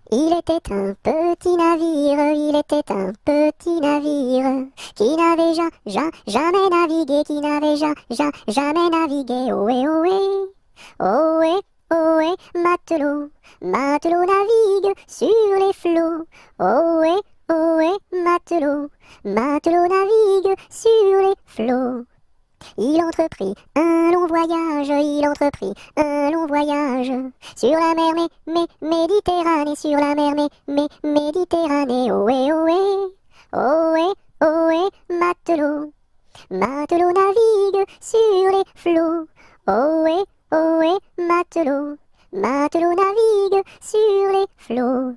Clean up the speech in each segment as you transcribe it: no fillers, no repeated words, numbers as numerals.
Il était un petit navire, il était un petit navire qui n'avait jamais navigué, qui n'avait jamais navigué. Ohé, ohé, ohé, ohé, matelot, matelot navigue sur les flots. Ohé, ohé, matelot, matelot navigue sur les flots. Il entreprit un long voyage, il entreprit un long voyage sur la mer Méditerranée, sur la mer Méditerranée. Ohé, ohé, ohé, ohé, matelot, matelot navigue sur les flots. Ohé, ohé, matelot, matelot navigue sur les flots.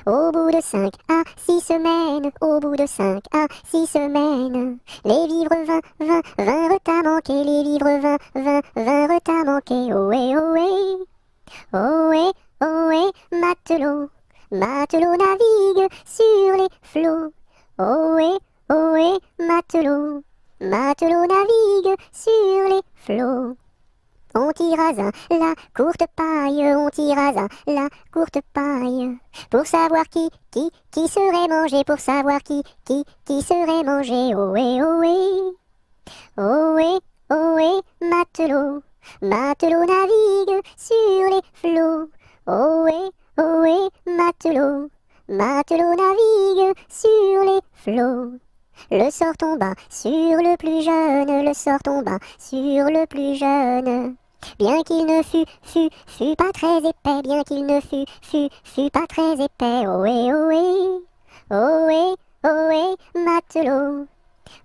Au bout de 5 à 6 semaines, au bout de 5 à 6 semaines, les vivres vinrent à manquer, les vivres vinrent à manquer. Ohé, ohé, ohé, ohé, matelot, matelot navigue sur les flots. Ohé, ohé, matelot, matelot navigue sur les flots. On tira la courte paille, on tira la courte paille, pour savoir qui serait mangé, pour savoir qui serait mangé. Ohé, ohé, ohé, ohé, matelot, matelot navigue sur les flots. Ohé, ohé, matelot, matelot navigue sur les flots. Le sort tomba sur le plus jeune, le sort tomba sur le plus jeune. Bien qu'il ne fût pas très épais, bien qu'il ne fût pas très épais. Ohé, ohé, ohé, ohé, matelot,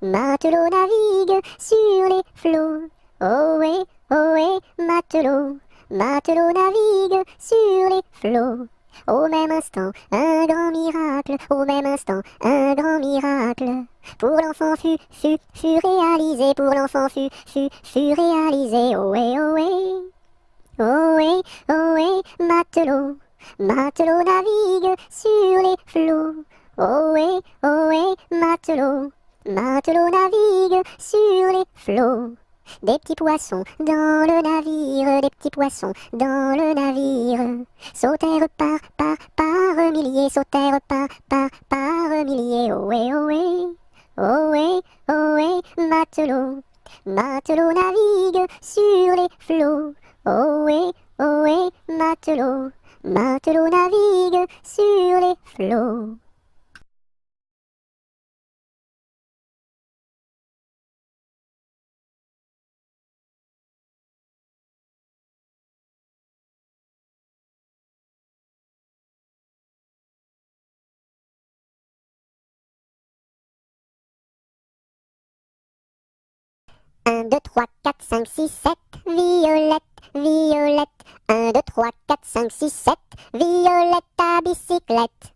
matelot navigue sur les flots. Ohé, ohé, matelot, matelot navigue sur les flots. Au même instant, un grand miracle, au même instant, un grand miracle. Pour l'enfant fut réalisé, pour l'enfant fut réalisé. Ohé, ohé, ohé, ohé, matelot, matelot navigue sur les flots. Ohé, ohé, matelot, matelot navigue sur les flots. Des petits poissons dans le navire, des petits poissons dans le navire, sautèrent par milliers, sautèrent par milliers. Ohé, ohé, ohé, ohé, matelot, matelot navigue sur les flots. Ohé, ohé, matelot, matelot navigue sur les flots. Un, deux, trois, quatre, cinq, six, sept, Violette, Violette. Un, deux, trois, quatre, cinq, six, sept, Violette à bicyclette.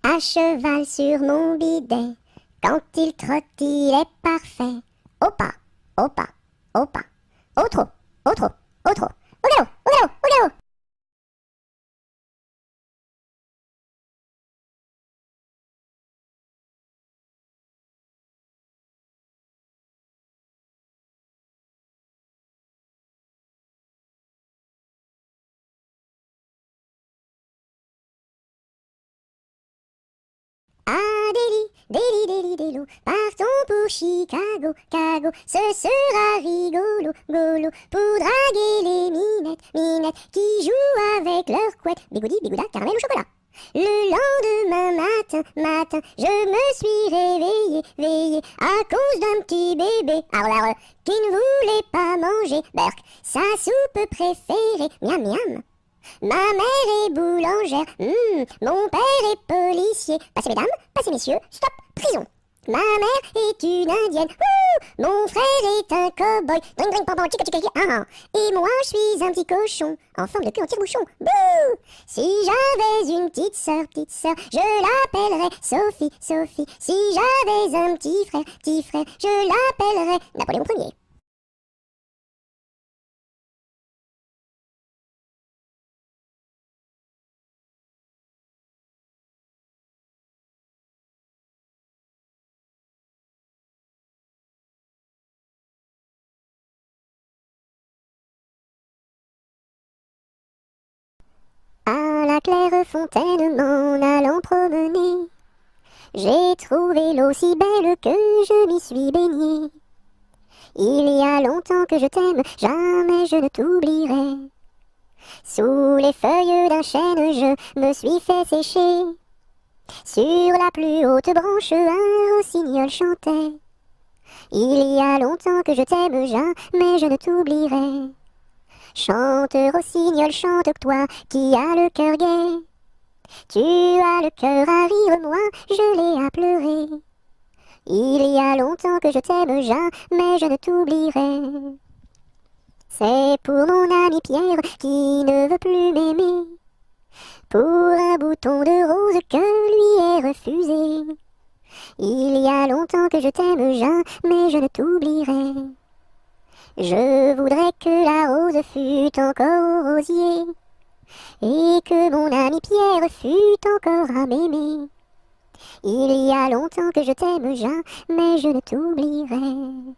À cheval sur mon bidet, quand il trotte, il est parfait. Au pas, au pas, au pas, au trot, au trot, au trot, au galop, au galop, au galop. Ah, Déli, partons pour Chicago, Cago, ce sera rigolo, golo, pour draguer les minettes, qui jouent avec leur couette, bigoudi, bigouda, caramel au chocolat. Le lendemain matin, je me suis réveillé, à cause d'un petit bébé, qui ne voulait pas manger, Burk, sa soupe préférée, miam miam. Ma mère est boulangère, mon père est policier. Passez mesdames, passez messieurs, stop, prison. Ma mère est une indienne, mon frère est un cow-boy, dring dring pam pam, chica chica chica, et moi je suis un petit cochon, en forme de cul en tire-bouchon, bouh. Si j'avais une petite sœur, je l'appellerais Sophie, Sophie. Si j'avais un petit frère, je l'appellerais Napoléon Ier. claire fontaine m'en allant promener. J'ai trouvé l'eau si belle que je m'y suis baignée. Il y a longtemps que je t'aime, jamais je ne t'oublierai. Sous les feuilles d'un chêne, je me suis fait sécher. Sur la plus haute branche, un rossignol chantait. Il y a longtemps que je t'aime, jamais je ne t'oublierai. Chante, rossignol, chante, toi qui as le cœur gai. Tu as le cœur à rire, moi je l'ai à pleurer. Il y a longtemps que je t'aime, jamais je ne t'oublierai. C'est pour mon ami Pierre qui ne veut plus m'aimer. Pour un bouton de rose que lui est refusé. Il y a longtemps que je t'aime, jamais je ne t'oublierai. Je voudrais que la rose fût encore au rosier, et que mon ami Pierre fût encore à m'aimer. Il y a longtemps que je t'aime, jamais je ne t'oublierai.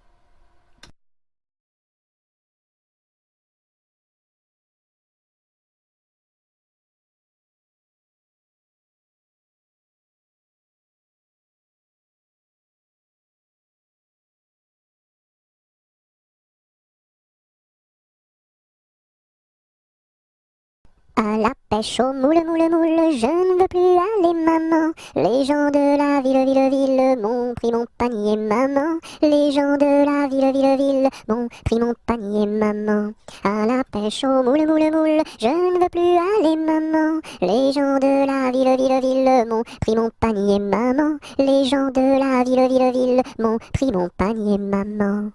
À la pêche au moule, moule, moule, je ne veux plus aller, maman. Les gens de la ville, ville, ville m'ont pris mon panier, maman. Les gens de la ville, ville, ville m'ont pris mon panier, maman. À la pêche au moule, moule, moule, je ne veux plus aller, maman. Les gens de la ville, ville, ville m'ont pris mon panier, maman. Les gens de la ville, ville, ville m'ont pris mon panier, maman.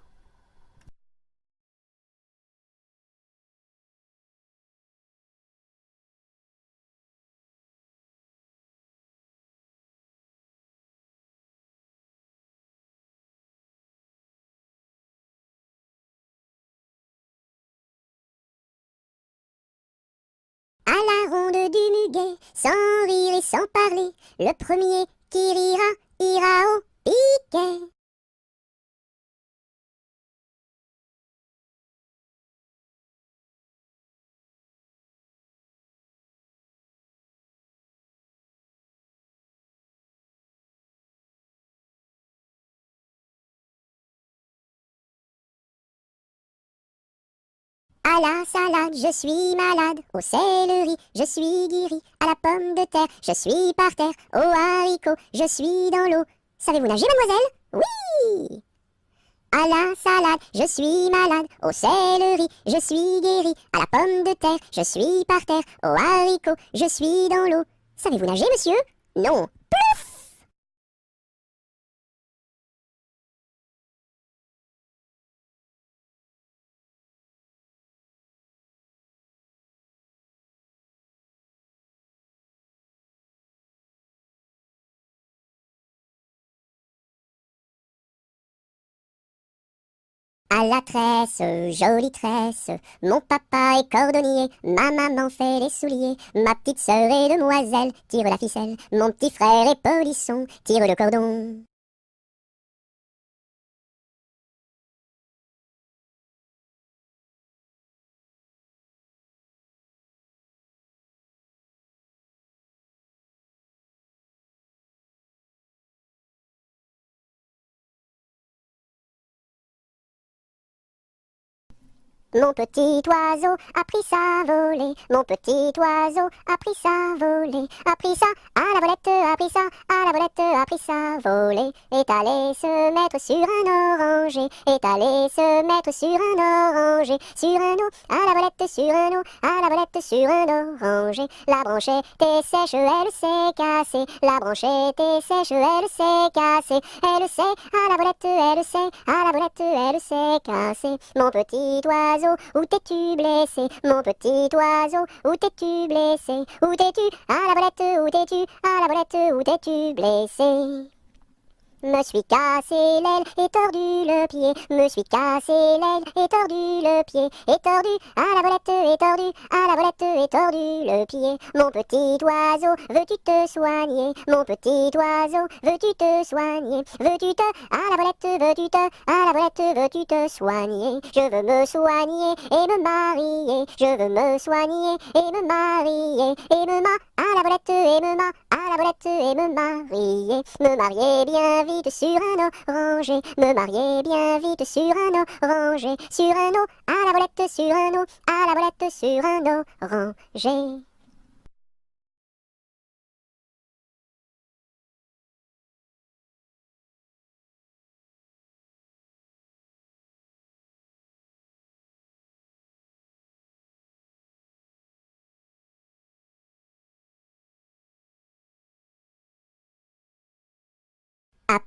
À la ronde du muguet, sans rire et sans parler, le premier qui rira, ira au piquet. À la salade, je suis malade. Au céleri, je suis guéri. À la pomme de terre, je suis par terre. Au haricot, je suis dans l'eau. Savez-vous nager, mademoiselle? Oui! À la salade, je suis malade. Au céleri, je suis guéri. À la pomme de terre, je suis par terre. Au haricot, je suis dans l'eau. Savez-vous nager, monsieur? Non. À la tresse, jolie tresse, mon papa est cordonnier, ma maman fait les souliers, ma petite sœur est demoiselle, tire la ficelle, mon petit frère est polisson, tire le cordon. Mon petit oiseau a pris sa volée, mon petit oiseau a pris sa volée, a pris ça à la volette, a pris ça à la volette, a pris sa volée, est allé se mettre sur un oranger, est allé se mettre sur un oranger, sur un eau, à la volette, sur un eau, à la volette, sur un oranger, la branche était sèche, elle s'est cassée, la branche était sèche, elle s'est cassée, elle sait, à la volette, elle sait, à la volette, elle s'est cassée, mon petit oiseau, où t'es-tu blessé? Mon petit oiseau, où t'es-tu blessé? Où t'es-tu? À la volette, où t'es-tu? À la volette, où t'es-tu blessé? Me suis cassé l'aile et tordu le pied, me suis cassé l'aile et tordu le pied, et tordu à la volette et tordu à la volette et tordu le pied. Mon petit oiseau, veux-tu te soigner? Mon petit oiseau, veux-tu te soigner? Veux-tu te à la volette, veux-tu te à la volette, veux-tu te soigner? Je veux me soigner et me marier, je veux me soigner et me marier, et à la volette et à la volette et me marier bien vite sur un oranger, me marier bien vite sur un oranger, sur un à la volette, sur un à la volette, sur un oranger. À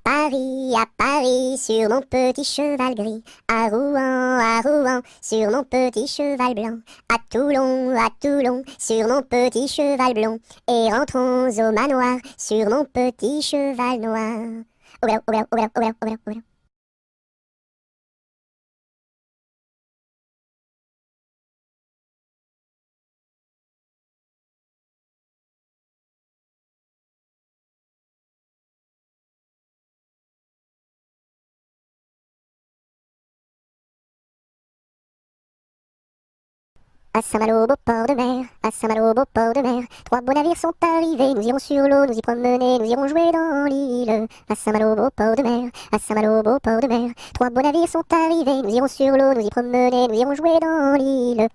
Paris, sur mon petit cheval gris, à Rouen, sur mon petit cheval blanc, à Toulon, sur mon petit cheval blond, et rentrons au manoir, sur mon petit cheval noir. Oula. À Saint-Malo, beau port de mer, à Saint-Malo, beau port de mer, trois beaux navires sont arrivés, nous irons sur l'eau, nous y promener, nous irons jouer dans l'île. À Saint-Malo, beau port de mer, à Saint-Malo, beau port de mer, trois beaux navires sont arrivés, nous irons sur l'eau, nous y promener, nous irons jouer dans l'île.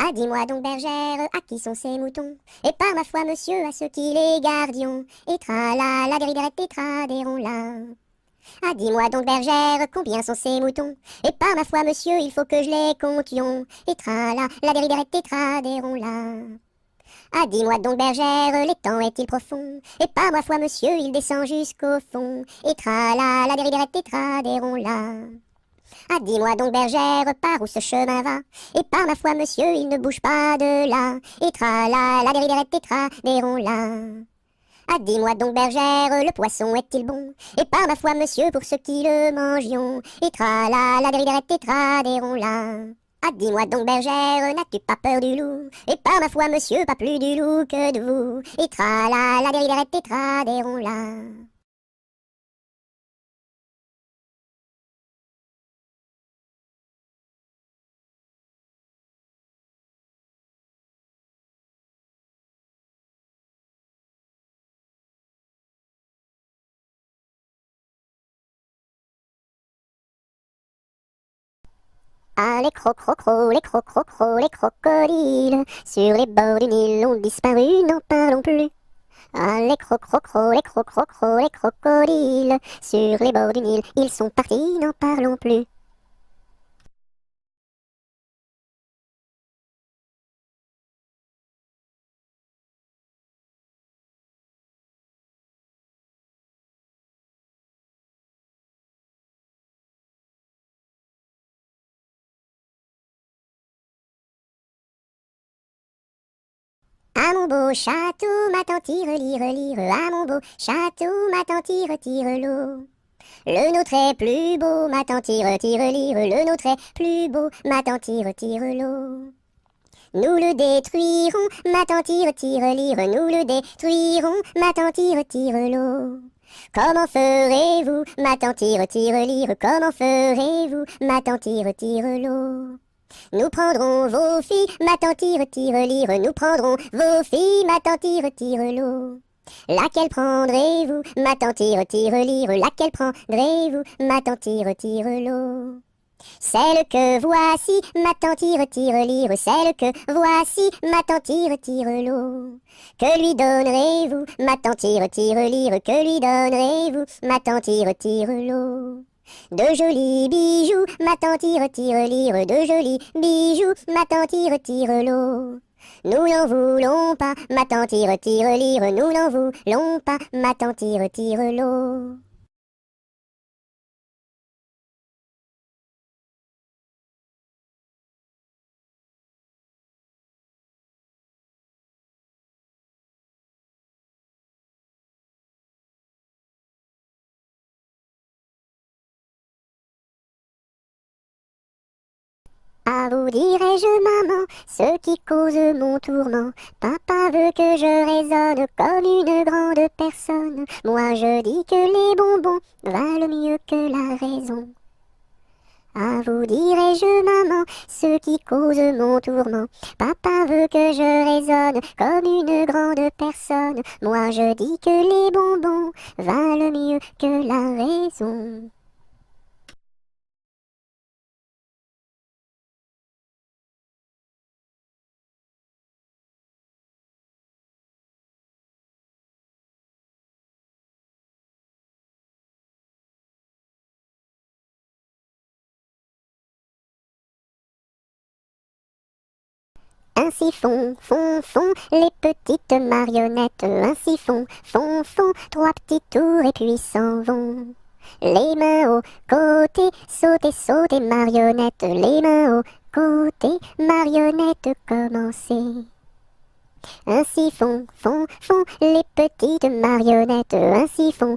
Ah, dis-moi donc, bergère, à qui sont ces moutons? Et par ma foi, monsieur, à ceux qui les gardions. Et tra-la, dériderette et tra-déron-la. Ah, dis-moi donc, bergère, combien sont ces moutons? Et par ma foi, monsieur, il faut que je les comptions. Et tra-la, dériderette et tra-déron-la. Ah, dis-moi donc, bergère, l'étang est-il profond? Et par ma foi, monsieur, il descend jusqu'au fond. Et tra-la, dériderette et tra-déron-la. Ah, dis-moi donc, bergère, par où ce chemin va? Et par ma foi, monsieur, il ne bouge pas de là. Et tra-la, dériderette et tra-déron-la. Ah, dis-moi donc, bergère, le poisson est-il bon? Et par ma foi, monsieur, pour ceux qui le mangions. Et tra-la, dériderette et tra-déron-la. Ah, dis-moi donc, bergère, n'as-tu pas peur du loup? Et par ma foi, monsieur, pas plus du loup que de vous. Et tra-la, dériderette et tra-déron-la. Ah, les les les crocodiles, sur les bords du Nil ont disparu, n'en parlons plus. Ah, les les crocodiles, sur les bords du Nil, ils sont partis, n'en parlons plus. À mon beau château, ma tante lire, à mon beau château, ma tante tire l'eau. Le nôtre est plus beau, ma tante lire, le nôtre est plus beau, ma tante tire l'eau. Nous le détruirons, ma tante lire, nous le détruirons, ma tante tire l'eau. Comment ferez-vous, ma tante lire, comment ferez-vous, ma tante tire l'eau? Nous prendrons vos filles, ma tante lire, nous prendrons vos filles, ma tante tire l'eau. Laquelle prendrez-vous, ma tante lire, laquelle prendrez-vous, ma tante tire l'eau? Celle que voici, ma tante lire, celle que voici, ma tante tire l'eau. Que lui donnerez-vous, ma tante lire, que lui donnerez-vous, ma tante tire l'eau? De jolis bijoux, ma tante lire, de jolis bijoux, ma tante tire l'eau. Nous n'en voulons pas, ma tante tire, tire, lire, nous n'en voulons pas, ma tante tire, tire l'eau. À vous dirai-je, maman, ce qui cause mon tourment. Papa veut que je raisonne comme une grande personne. Moi je dis que les bonbons valent mieux que la raison. À vous dirai-je, maman, ce qui cause mon tourment. Papa veut que je raisonne comme une grande personne. Moi je dis que les bonbons valent mieux que la raison. Ainsi font les petites marionnettes. Ainsi font trois petits tours et puis s'en vont. Les mains au côté, sauter, marionnettes. Les mains au côté, marionnettes, commencez. Ainsi font les petites marionnettes. Ainsi font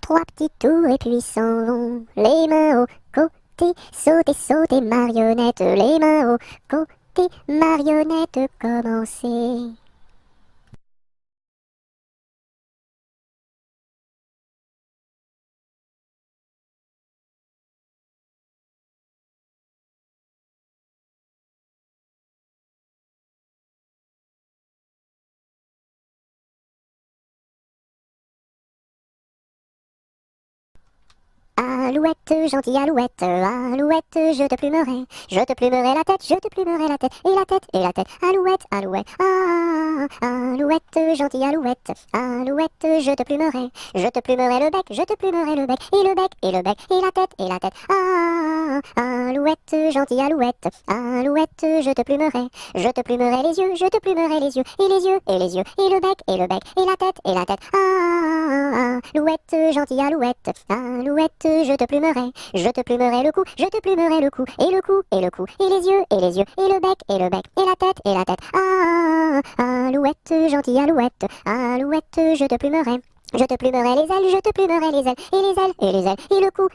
trois petits tours et puis s'en vont. Les mains au côté, sauter, marionnettes. Les mains au côté, marionnettes, commencez. Alouette, gentille alouette, alouette, je te plumerai la tête, je te plumerai la tête, et la tête, alouette, alouette, alouette, gentille alouette, alouette, je te plumerai le bec, je te plumerai le bec, et le bec, et la tête, alouette, gentille alouette, alouette, je te plumerai les yeux, je te plumerai les yeux, et les yeux, et le bec, et et la tête, alouette, gentille alouette, alouette, je te plumerai le cou, je te plumerai le cou, et le cou, et les yeux, et le bec, et la tête, alouette, gentille alouette, alouette, je te plumerai les ailes, je te plumerai les ailes, et les ailes, et le cou,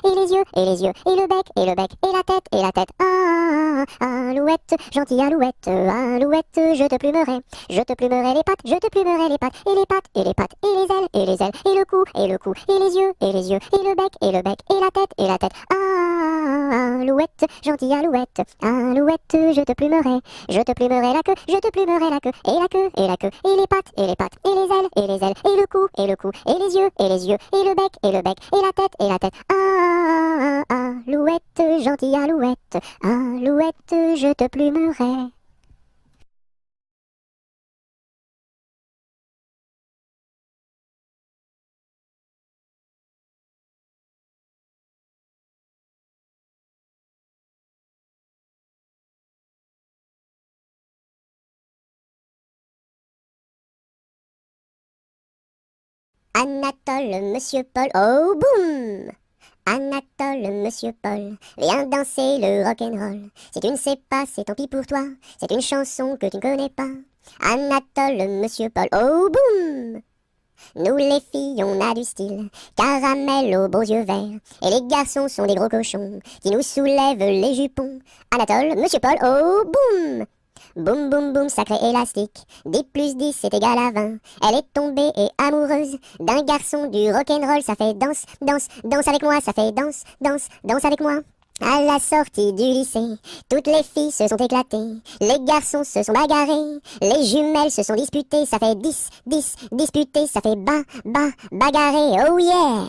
et les yeux, et le bec, et la tête, alouette, gentille alouette, alouette, je te plumerai les pattes, je te plumerai les pattes, et les pattes, et les ailes, et le cou, et les yeux, et le bec, et la tête, alouette, gentille alouette, alouette, je te plumerai la queue, je te plumerai la queue, et la queue, et les pattes, et et les ailes, et le cou, et les yeux, et le bec, et la tête, alouette, gentille alouette, alouette, je te plumerai. Anatole, monsieur Paul, oh boum! Anatole, monsieur Paul, viens danser le rock'n'roll. Si tu ne sais pas, c'est tant pis pour toi, c'est une chanson que tu ne connais pas. Anatole, monsieur Paul, oh boum! Nous les filles, on a du style, caramel aux beaux yeux verts. Et les garçons sont des gros cochons, qui nous soulèvent les jupons. Anatole, monsieur Paul, oh boum! Boum boum boum, sacré élastique, 10 plus 10 c'est égal à 20. Elle est tombée et amoureuse d'un garçon du rock'n'roll, ça fait danse, danse, danse avec moi, ça fait danse, danse, danse avec moi. À la sortie du lycée, toutes les filles se sont éclatées, les garçons se sont bagarrés, les jumelles se sont disputées, ça fait 10, 10, disputé, ça fait bagarré, oh yeah!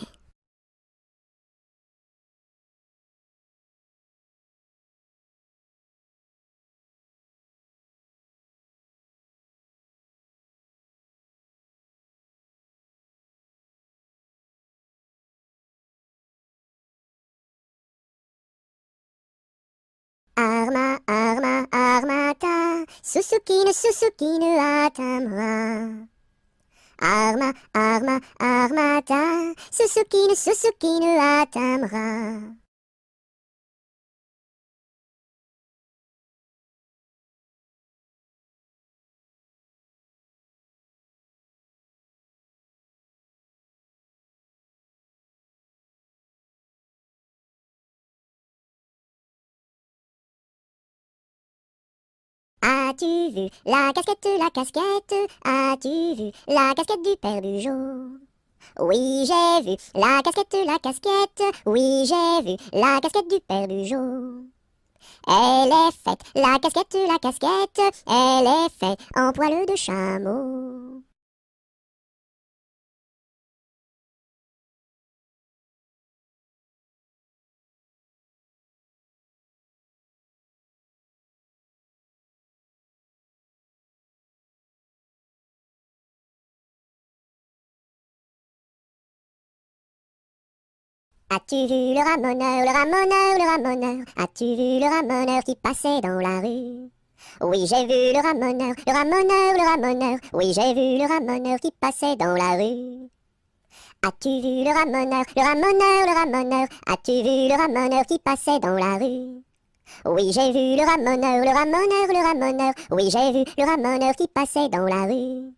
Armata, Suzuki ne atteindra. Arma, arma, armada, Suzuki ne atteindra. As-tu vu la casquette, la casquette? As-tu vu la casquette du père Bugeaud? Oui, j'ai vu la casquette, la casquette. Oui, j'ai vu la casquette du père Bugeaud. Elle est faite, la casquette, elle est faite en poil de chameau. As-tu vu le ramoneur, le ramoneur, le ramoneur? As-tu vu le ramoneur qui passait dans la rue? Oui, j'ai vu le ramoneur, le ramoneur, le ramoneur. Oui, j'ai vu le ramoneur qui passait dans la rue. As-tu vu le ramoneur, le ramoneur, le ramoneur? As-tu vu le ramoneur qui passait dans la rue? Oui, j'ai vu le ramoneur, le ramoneur, le ramoneur. Oui, j'ai vu le ramoneur qui passait dans la rue.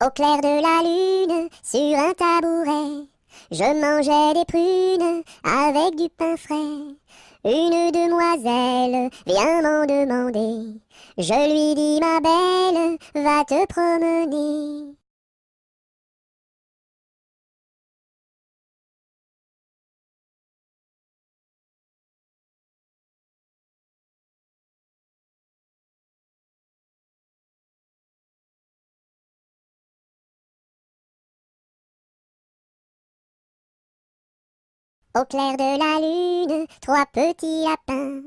Au clair de la lune, sur un tabouret, je mangeais des prunes avec du pain frais. Une demoiselle vient m'en demander. Je lui dis, ma belle, va te promener. Au clair de la lune, trois petits lapins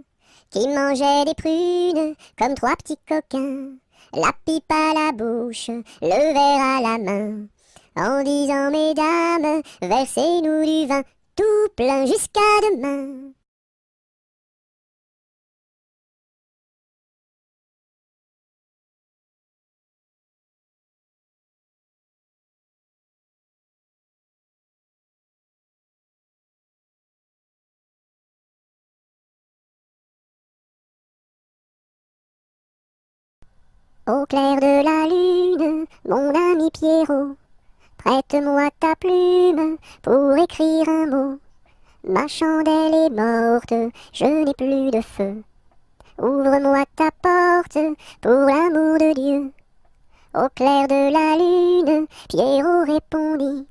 qui mangeaient des prunes comme trois petits coquins. La pipe à la bouche, le verre à la main, en disant, mesdames, versez-nous du vin tout plein jusqu'à demain. Au clair de la lune, mon ami Pierrot, prête-moi ta plume pour écrire un mot. Ma chandelle est morte, je n'ai plus de feu. Ouvre-moi ta porte pour l'amour de Dieu. Au clair de la lune, Pierrot répondit,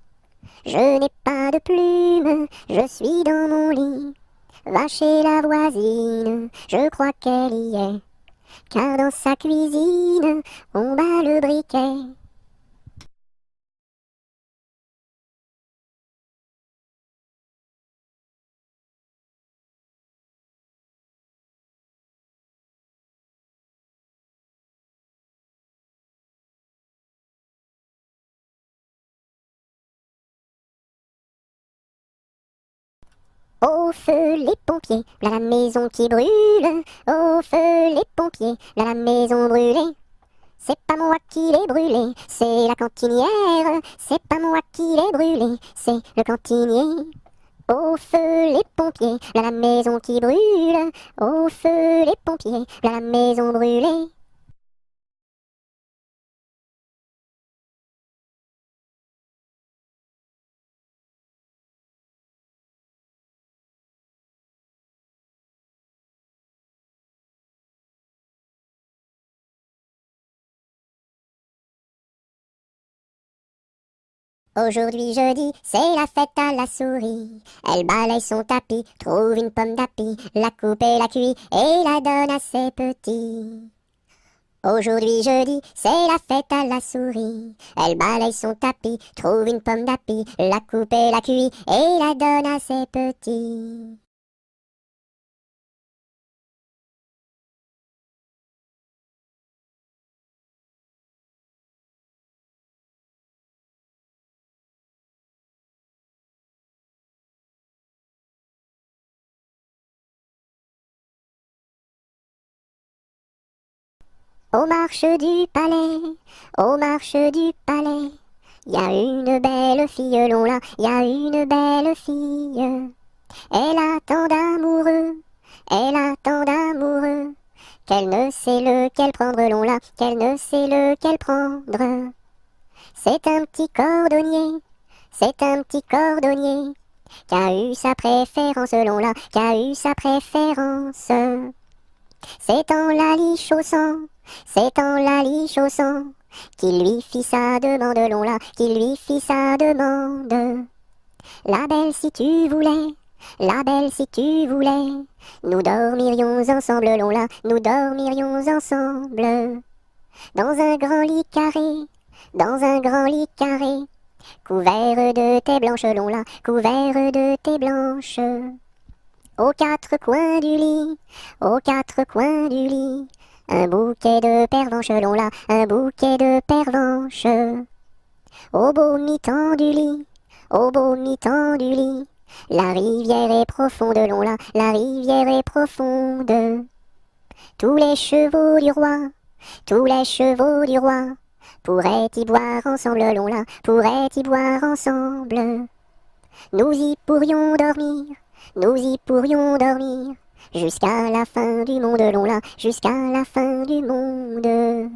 je n'ai pas de plume, je suis dans mon lit. Va chez la voisine, je crois qu'elle y est, car dans sa cuisine, on bat le briquet. Au feu les pompiers, là la maison qui brûle. Au feu les pompiers, là la maison brûlée. C'est pas moi qui l'ai brûlée, c'est la cantinière. C'est pas moi qui l'ai brûlée, c'est le cantinier. Au feu les pompiers, là la maison qui brûle. Au feu les pompiers, là la maison brûlée. Aujourd'hui jeudi, c'est la fête à la souris. Elle balaye son tapis, trouve une pomme d'api, la coupe et la cuit et la donne à ses petits. Aujourd'hui jeudi, c'est la fête à la souris. Elle balaye son tapis, trouve une pomme d'api, la coupe et la cuit et la donne à ses petits. Aux marches du palais, aux marches du palais, y a une belle fille, long là, y a une belle fille. Elle a tant d'amoureux, elle a tant d'amoureux, qu'elle ne sait lequel prendre, long là, qu'elle ne sait lequel prendre. C'est un petit cordonnier, c'est un petit cordonnier, qui a eu sa préférence, long là, qui a eu sa préférence. C'est en la lichaussant, c'est en la lichaussant, qu'il lui fit sa demande, long là, qu'il lui fit sa demande. La belle si tu voulais, la belle si tu voulais, nous dormirions ensemble, long là, nous dormirions ensemble. Dans un grand lit carré, dans un grand lit carré, couvert de tais blanches, long là, couvert de tais blanches. Aux quatre coins du lit, aux quatre coins du lit, un bouquet de pervenches, long là, un bouquet de pervenches. Au beau mi-temps du lit, au beau mi-temps du lit, la rivière est profonde, long là, la rivière est profonde. Tous les chevaux du roi, tous les chevaux du roi, pourraient y boire ensemble, long là, pourraient y boire ensemble. Nous y pourrions dormir, nous y pourrions dormir, jusqu'à la fin du monde, long là, jusqu'à la fin du monde.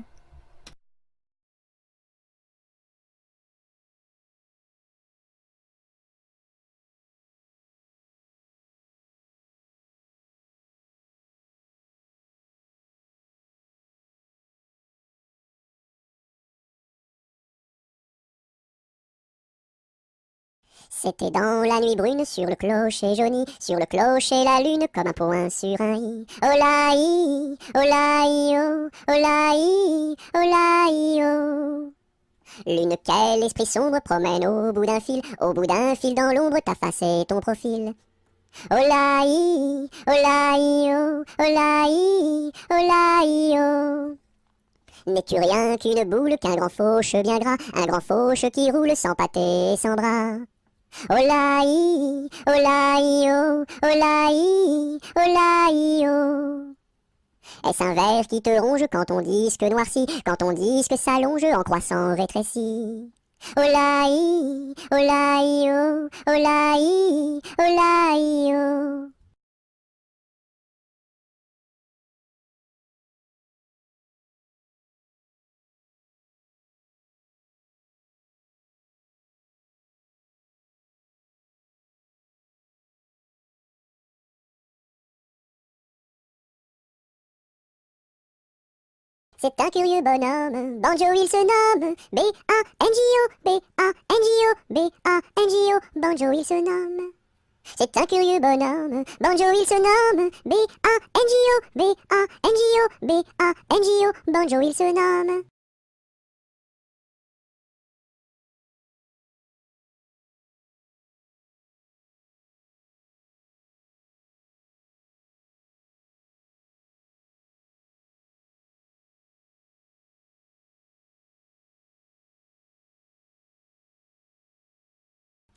C'était dans la nuit brune, sur le clocher jauni, sur le clocher la lune, comme un point sur un i. Olaï, olaï, oh, olaï, olaï, oh. Lune, quel esprit sombre promène au bout d'un fil dans l'ombre, ta face et ton profil. Olaï, olaï, oh, olaï, olaï, oh. N'es-tu rien qu'une boule, qu'un grand fauche bien gras, un grand fauche qui roule sans pâté et sans bras? Olaï, olaï, oh, olaï, olaï, oh. Est-ce un ver qui te ronge quand ton disque noircit, quand ton disque s'allonge en croissant rétréci? Olaï, olaï, oh, olaï, olaï, oh. C'est un curieux bonhomme, Banjo il se nomme, B-A-N-J-O, B-A-N-J-O, B-A-N-J-O, Banjo il se nomme. C'est un curieux bonhomme, Banjo il se nomme, B-A-N-J-O, B-A-N-J-O, B-A-N-J-O, Banjo il se nomme.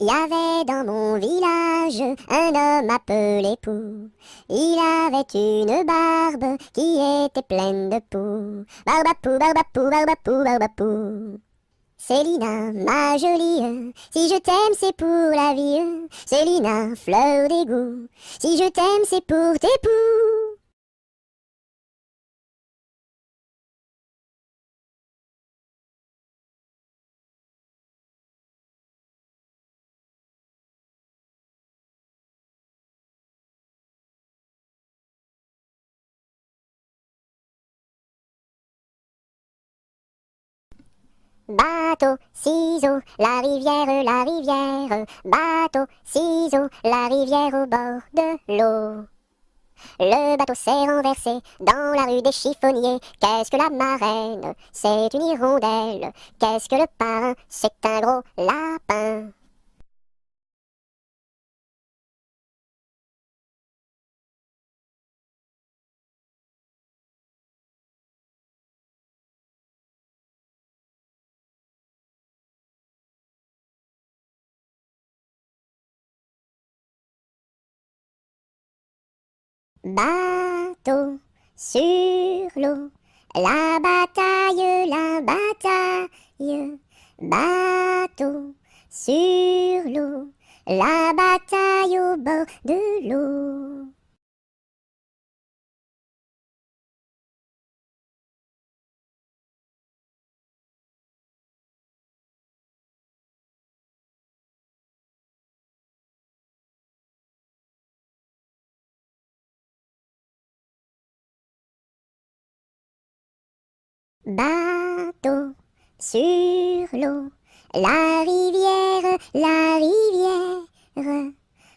Il y avait dans mon village un homme appelé Pou. Il avait une barbe qui était pleine de poux. Barbapou, barbapou, barbapou, barbapou. Célina, ma jolie, si je t'aime c'est pour la vie. Célina, fleur d'égout, si je t'aime c'est pour tes poux. Bateau, ciseaux, la rivière, bateau, ciseaux, la rivière au bord de l'eau. Le bateau s'est renversé dans la rue des chiffonniers. Qu'est-ce que la marraine? C'est une hirondelle. Qu'est-ce que le parrain? C'est un gros lapin. Bateau sur l'eau, La bataille, la bataille, bateau sur l'eau, la bataille au bord de l'eau. Bateau sur l'eau, la rivière.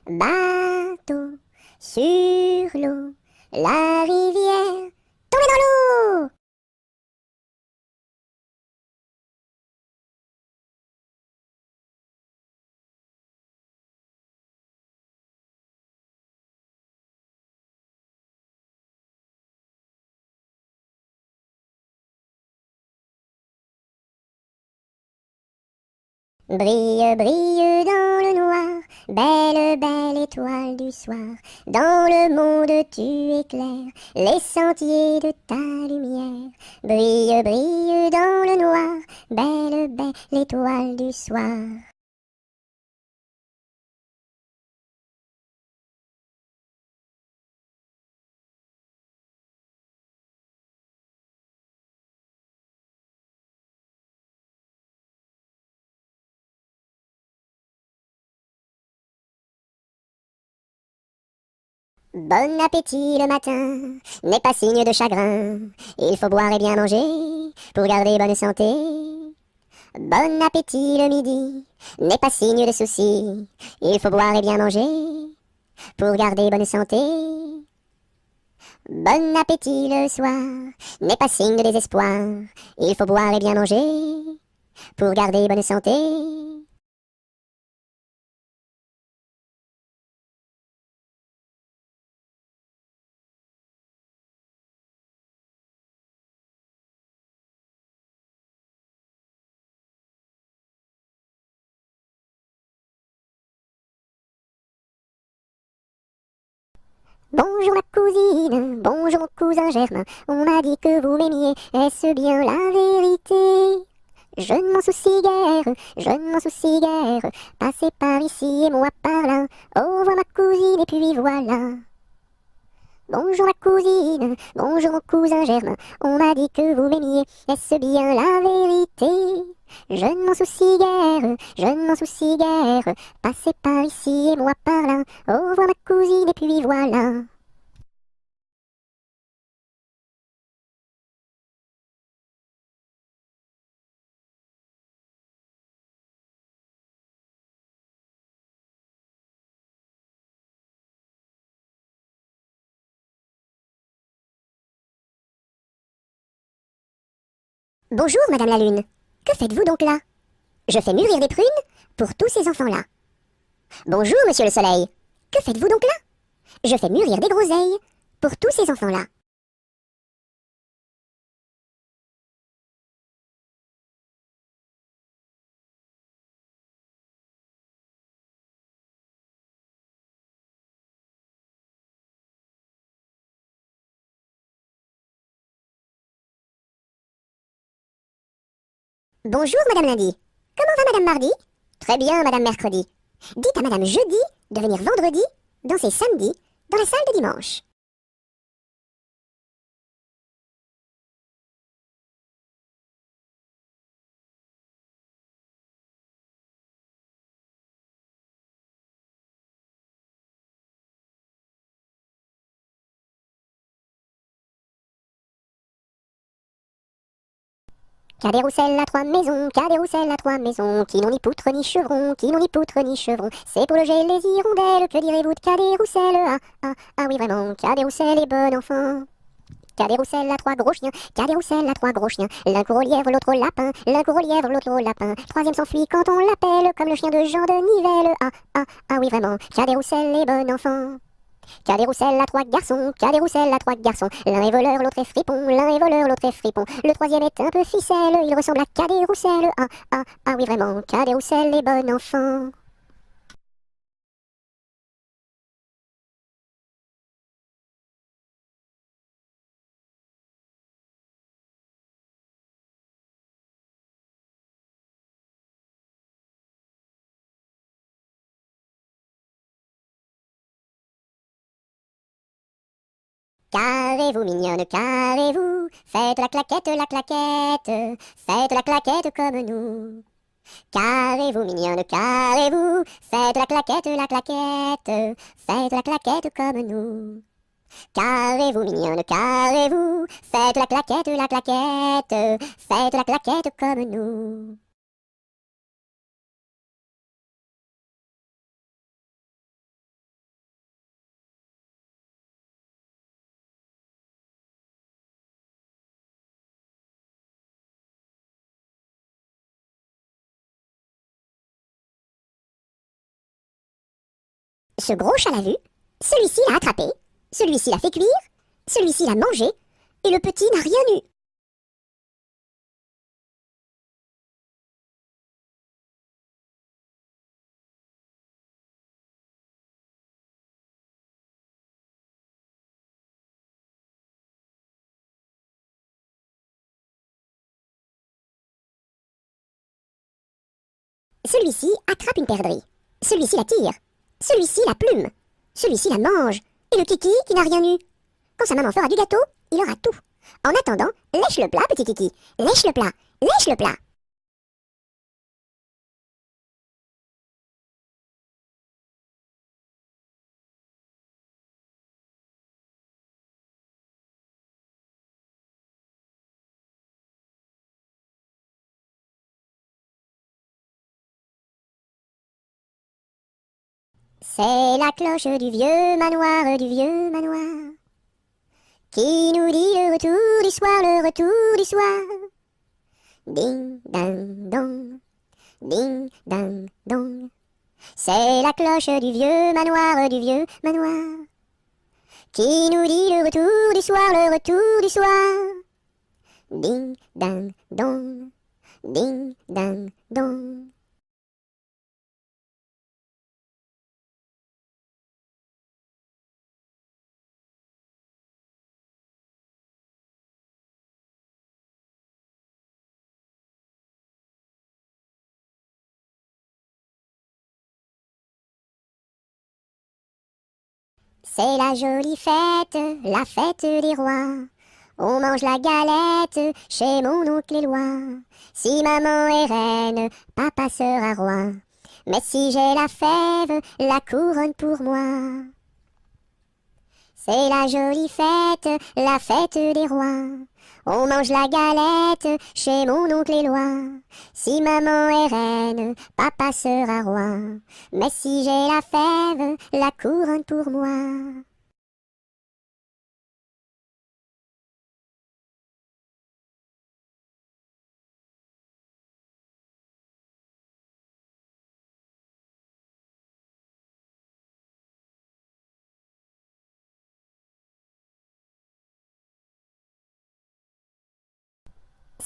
Bateau sur l'eau, la rivière. Tombez dans l'eau! Brille, brille dans le noir, belle, belle étoile du soir. Dans le monde tu éclaires les sentiers de ta lumière. Brille, brille dans le noir, belle, belle étoile du soir. Bon appétit le matin n'est pas signe de chagrin. Il faut boire et bien manger pour garder bonne santé. Bon appétit le midi n'est pas signe de souci. Il faut boire et bien manger pour garder bonne santé. Bon appétit le soir n'est pas signe de désespoir. Il faut boire et bien manger pour garder bonne santé. Bonjour ma cousine, bonjour mon cousin Germain. On m'a dit que vous m'aimiez, est-ce bien la vérité? Je ne m'en soucie guère, je ne m'en soucie guère. Passez par ici et moi par là. Au revoir ma cousine et puis voilà. Bonjour ma cousine, bonjour mon cousin Germain. On m'a dit que vous m'aimiez, est-ce bien la vérité? Je ne m'en soucie guère, je ne m'en soucie guère. Passez par ici et moi par là. Au revoir ma cousine et puis voilà. Bonjour, Madame la Lune. Que faites-vous donc là? Je fais mûrir des prunes pour tous ces enfants-là. Bonjour, Monsieur le Soleil. Que faites-vous donc là? Je fais mûrir des groseilles pour tous ces enfants-là. Bonjour, Madame Lundi. Comment va Madame Mardi? Très bien, Madame Mercredi. Dites à Madame Jeudi de venir vendredi danser samedi dans la salle de dimanche. Cadet Roussel à trois maisons, Cadet Roussel à trois maisons, qui n'ont ni poutre ni chevron, qui n'ont ni poutre ni chevron. C'est pour loger les hirondelles, que direz-vous de Cadet Roussel? Ah oui vraiment, Cadet Roussel est bon enfant. Cadet Roussel a trois gros chiens, Cadet Roussel a trois gros chiens. L'un court au lièvre, l'autre au lapin, l'un court au lièvre, l'autre au lapin. Troisième s'enfuit quand on l'appelle, comme le chien de Jean de Nivelle. Ah oui vraiment, Cadet Roussel est bon enfant. Cadet Roussel a trois garçons, Cadet Roussel a trois garçons. L'un est voleur, l'autre est fripon, l'un est voleur, l'autre est fripon. Le troisième est un peu ficelle, il ressemble à Cadet Roussel. Ah oui vraiment, Cadet Roussel est bon enfant. Carrez-vous, mignonne, carrez-vous, faites la claquette, faites la claquette comme nous. Carrez-vous, mignonne, carrez-vous, faites la claquette, faites la claquette comme nous. Carrez-vous, mignonne, carrez-vous, faites la claquette, faites la claquette comme nous. Ce gros chat l'a vu, celui-ci l'a attrapé, celui-ci l'a fait cuire, celui-ci l'a mangé, et le petit n'a rien eu. Celui-ci attrape une perdrix, celui-ci la tire, celui-ci la plume, celui-ci la mange, et le kiki qui n'a rien eu. Quand sa maman fera du gâteau, il aura tout. En attendant, lèche le plat, petit kiki, lèche le plat, lèche le plat. C'est la cloche du vieux manoir, qui nous dit le retour du soir, le retour du soir. Ding, ding, dong, ding, ding, dong. C'est la cloche du vieux manoir, qui nous dit le retour du soir, le retour du soir. Ding, ding, dong, ding, ding, dong. C'est la jolie fête, la fête des rois. On mange la galette chez mon oncle Éloi. Si maman est reine, papa sera roi. Mais si j'ai la fève, la couronne pour moi. C'est la jolie fête, la fête des rois. On mange la galette chez mon oncle Éloi. Si maman est reine, papa sera roi. Mais si j'ai la fève, la couronne pour moi.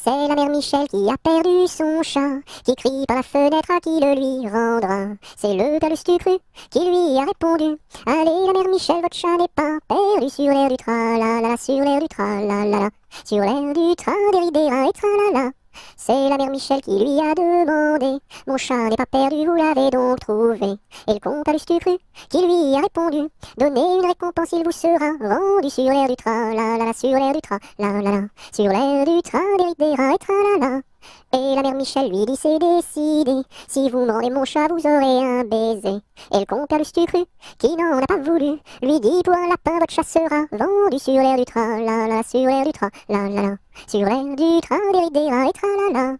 C'est la mère Michel qui a perdu son chat, qui crie par la fenêtre à qui le lui rendra. C'est le père Lustucru qui lui a répondu: allez, la mère Michel, votre chat n'est pas perdu sur l'air du tra-la-la, sur l'air du tra-la-la, sur l'air du tra-des-ri-des-ra et tra-la-la. C'est la mère Michel qui lui a demandé: mon chat n'est pas perdu, vous l'avez donc trouvé? Et le comte Lustucru qui lui a répondu: donnez une récompense, il vous sera rendu sur l'air du tra-la-la, sur l'air du tra-la-la, sur l'air du tra-des-ri-des-ra et tra-la-la. Et la mère Michel lui dit: c'est décidé, si vous me rendez mon chat, vous aurez un baiser. Et le compère Lustucru, qui n'en a pas voulu, lui dit: pour un lapin, votre chat sera vendu sur l'air du tra-la-la, sur l'air du tra-la-la, sur l'air du tra-des-ri-des-ra et tra-la-la.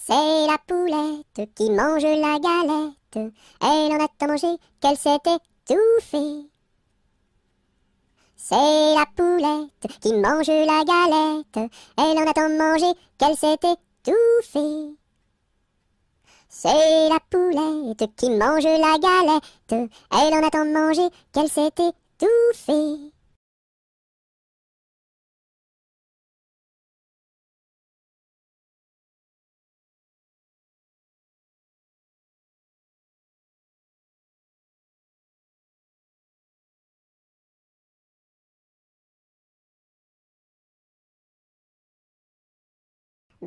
C'est la poulette qui mange la galette, elle en a tant mangé qu'elle s'est étouffée. C'est la poulette qui mange la galette, elle en a tant mangé qu'elle s'est étouffée. C'est la poulette qui mange la galette, elle en a tant mangé qu'elle s'est étouffée.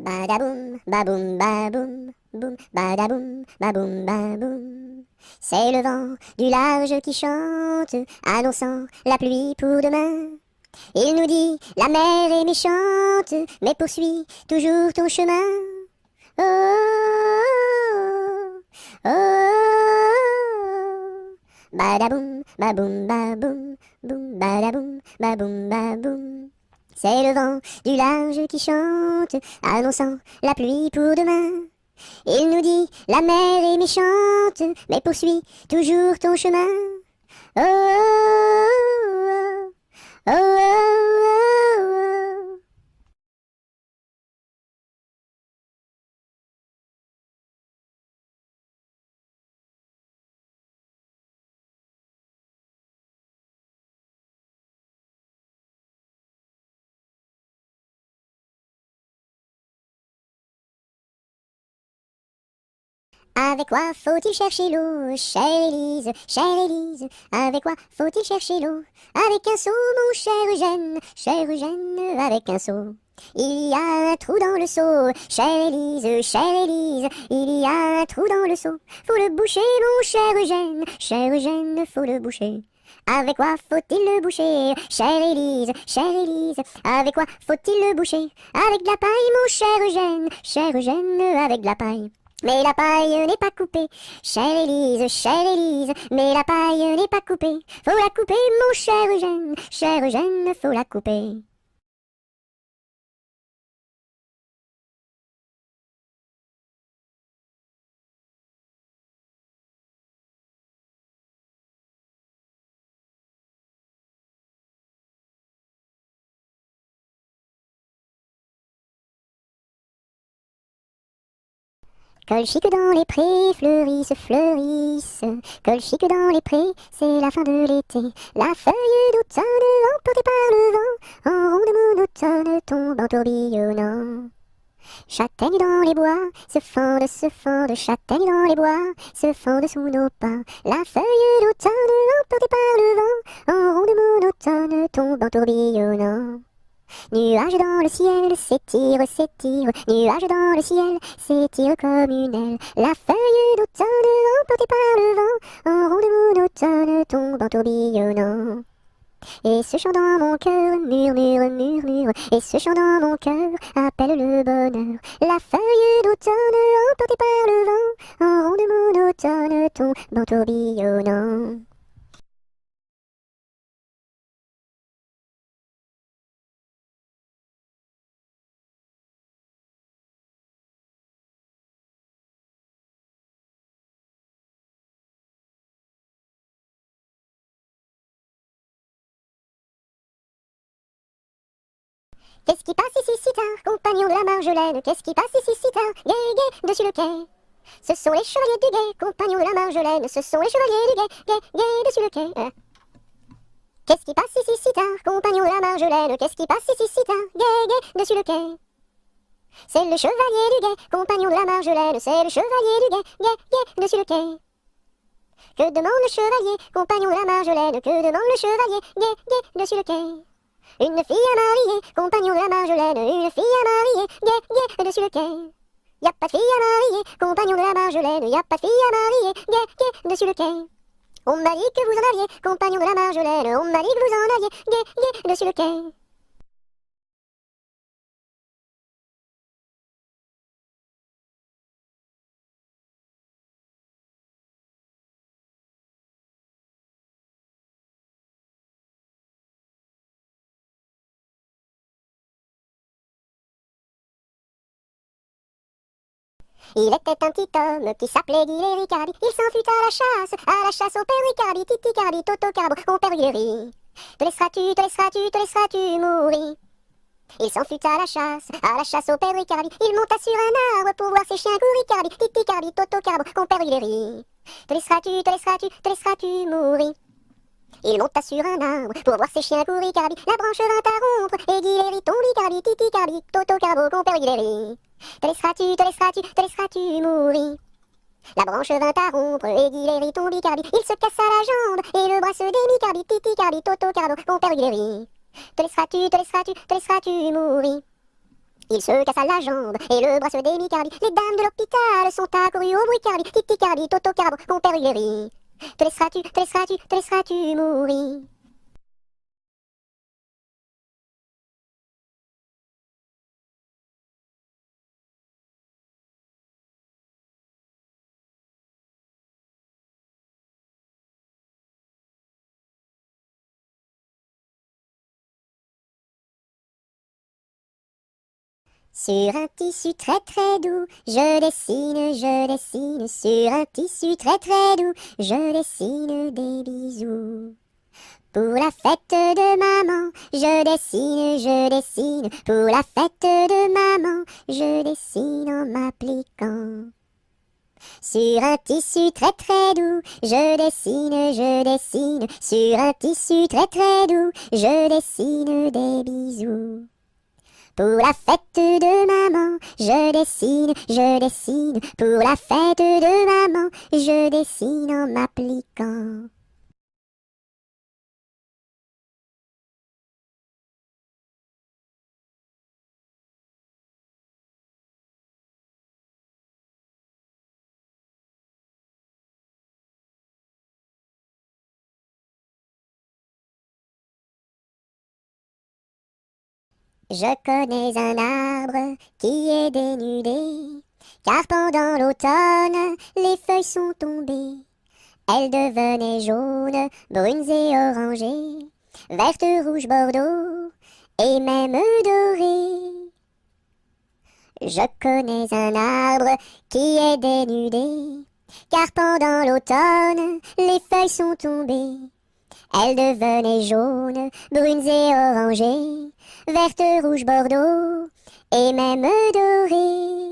Badaboum, baboum, baboum, boum, badaboum, baboum, baboum. C'est le vent du large qui chante, annonçant la pluie pour demain. Il nous dit, la mer est méchante, mais poursuis toujours ton chemin. Oh, oh, oh, oh. Badaboum, baboum, baboum, boum, badaboum, baboum, baboum. C'est le vent du large qui chante, annonçant la pluie pour demain. Il nous dit, la mer est méchante, mais poursuis toujours ton chemin. Oh, oh, oh, oh, oh, oh. Avec quoi faut-il chercher l'eau, chère Élise, chère Élise? Avec quoi faut-il chercher l'eau? Avec un seau, mon cher Eugène, avec un seau. Il y a un trou dans le seau, chère Élise, il y a un trou dans le seau. Faut le boucher, mon cher Eugène, faut le boucher. Avec quoi faut-il le boucher, chère Élise, avec quoi faut-il le boucher? Avec de la paille, mon cher Eugène, avec de la paille. Mais la paille n'est pas coupée, chère Élise, mais la paille n'est pas coupée. Faut la couper, mon cher Eugène, faut la couper. Colchique dans les prés, fleurissent. Colchique dans les prés, c'est la fin de l'été. La feuille d'automne emportée par le vent, en ronde monotone tombe en tourbillonnant. Châtaignes dans les bois, se fendent, châtaignes dans les bois, se fendent sous nos pas. La feuille d'automne emportée par le vent, en ronde monotone tombe en tourbillonnant. Nuages dans le ciel s'étire, nuages dans le ciel s'étire comme une aile. La feuille d'automne emportée par le vent, en ronde monotone tombe en tourbillonnant. Et ce chant dans mon cœur murmure, et ce chant dans mon cœur appelle le bonheur. La feuille d'automne emportée par le vent, en ronde monotone tombe en tourbillonnant. Qu'est-ce qui passe ici si tard, compagnon de la Marjolaine? Qu'est-ce qui passe ici si tard, gai, gai, dessus le quai? Ce sont les chevaliers du guet, compagnons de la Marjolaine. Ce sont les chevaliers du guet, gai, gai, dessus le quai. Qu'est-ce qui passe ici si tard, compagnons de la Marjolaine? Qu'est-ce qui passe ici si tard, gai, gai, dessus le quai? C'est le chevalier du guet, compagnon de la Marjolaine. C'est le chevalier du guet, gai, gai, dessus le quai. Que demande le chevalier, compagnon de la Marjolaine? Que demande le chevalier, gai, gai, dessus le quai? Une fille à marier, compagnon de la Marjolaine, une fille à marier, gai, gai, dessus le quai. Y a pas de fille à marier, compagnon de la Marjolaine, y a pas de fille à marier, gai, gai, dessus le quai. On m'a dit que vous en aviez, compagnon de la Marjolaine, on m'a dit que vous en aviez, gai, gai, dessus le quai. Il était un petit homme qui s'appelait Guillet Ricardi. Il s'en fut à la chasse au père Ricardi, Titi Cardi, Toto Carbo, mon père Guillet. Te laisseras-tu mourir? Il s'en fut à la chasse au père Ricardi. Il monta sur un arbre pour voir ses chiens courir, Ricardi, Titi Cardi, Toto Carbo, mon père Guillet. Te laisseras-tu mourir? Il monta sur un arbre pour voir ses chiens courir, Ricardi. La branche vint à rompre et Guillet tombe, Ricardi, Titi Cardi, Toto Carbo, mon père Guillet. Te laisseras-tu mourir? La branche vint à rompre et Guillet tombe, Ricardi. Il se cassa la jambe et le bras se démit, Cardi, Titi Cardi, Toto Carbo, mon père Guillet. Te laisseras-tu mourir? Il se cassa la jambe et le bras se démicardit. Les dames de l'hôpital sont accourues au bruit cardi. Titi cardi, toto carbo, mon père il rit. Te laisseras-tu, te laisseras-tu, te laisseras-tu mourir? Sur un tissu très très doux, je dessine, sur un tissu très très doux, je dessine des bisous. Pour la fête de maman, je dessine, pour la fête de maman, je dessine en m'appliquant. Sur un tissu très très doux, je dessine, sur un tissu très très doux, je dessine des bisous. Pour la fête de maman, je dessine, pour la fête de maman, je dessine en m'appliquant. Je connais un arbre qui est dénudé, car pendant l'automne, les feuilles sont tombées. Elles devenaient jaunes, brunes et orangées, vertes, rouges, bordeaux, et même dorées. Je connais un arbre qui est dénudé, car pendant l'automne, les feuilles sont tombées. Elles devenaient jaunes, brunes et orangées, vertes, rouges, bordeaux, et même dorées.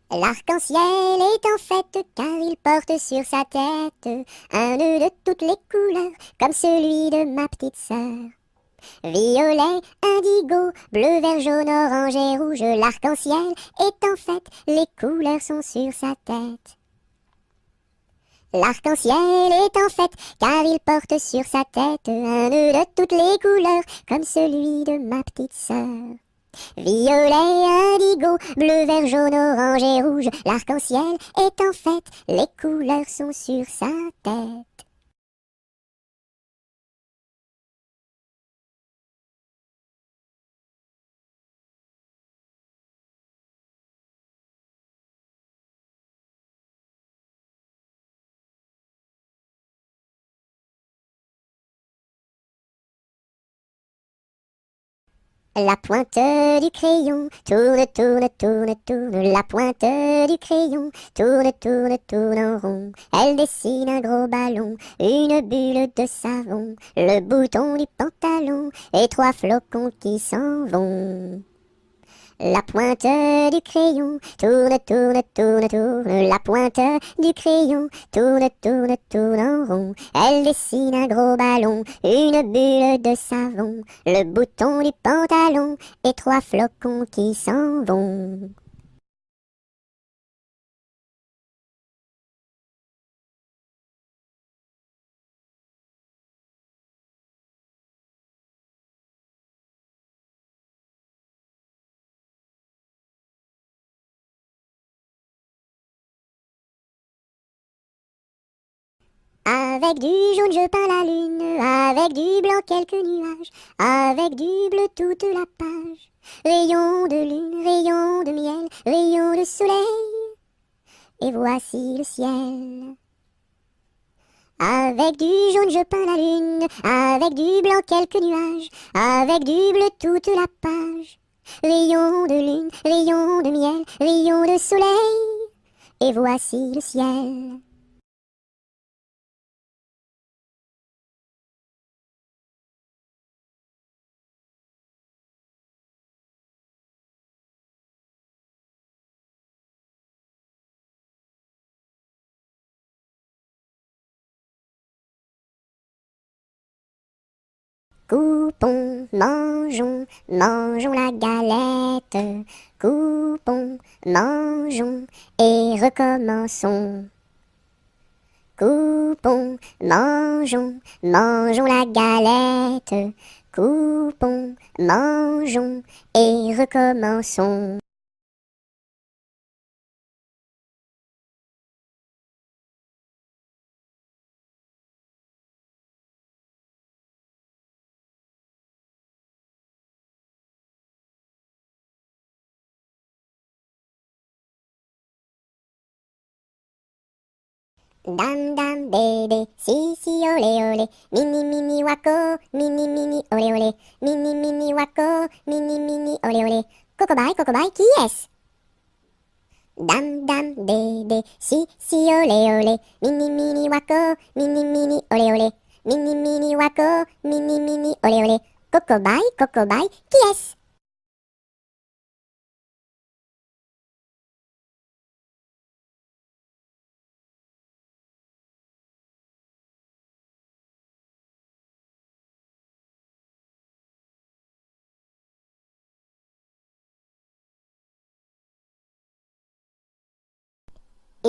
L'arc-en-ciel est en fête car il porte sur sa tête un nœud de toutes les couleurs comme celui de ma petite sœur. Violet, indigo, bleu, vert, jaune, orange et rouge, l'arc-en-ciel est en fête, les couleurs sont sur sa tête. L'arc-en-ciel est en fête car il porte sur sa tête un nœud de toutes les couleurs comme celui de ma petite sœur. Violet, indigo, bleu, vert, jaune, orange et rouge, l'arc-en-ciel est en fête, les couleurs sont sur sa tête. La pointe du crayon tourne, tourne, tourne, tourne. La pointe du crayon tourne, tourne, tourne en rond. Elle dessine un gros ballon, une bulle de savon, le bouton du pantalon et trois flocons qui s'en vont. La pointe du crayon tourne, tourne, tourne, tourne. La pointe du crayon tourne, tourne, tourne en rond. Elle dessine un gros ballon, une bulle de savon, le bouton du pantalon et trois flocons qui s'en vont. Avec du jaune je peins la lune, avec du blanc quelques nuages, avec du bleu toute la page. Rayon de lune, rayon de miel, rayon de soleil, et voici le ciel. Avec du jaune je peins la lune, avec du blanc quelques nuages, avec du bleu toute la page. Rayon de lune, rayon de miel, rayon de soleil, et voici le ciel. Coupons, mangeons, mangeons la galette. Coupons, mangeons et recommençons. Coupons, mangeons, mangeons la galette. Coupons, mangeons et recommençons. Dam dam bébé, si si olé olé, mini mini wako, mini mini olé olé, mini mini wako, mini mini olé olé. Cocobaye, qui est-ce? Dam dam bébé, si si olé olé, mini mini wako, mini mini olé olé, mini mini wako, mini mini olé olé. Cocobaye, qui est-ce?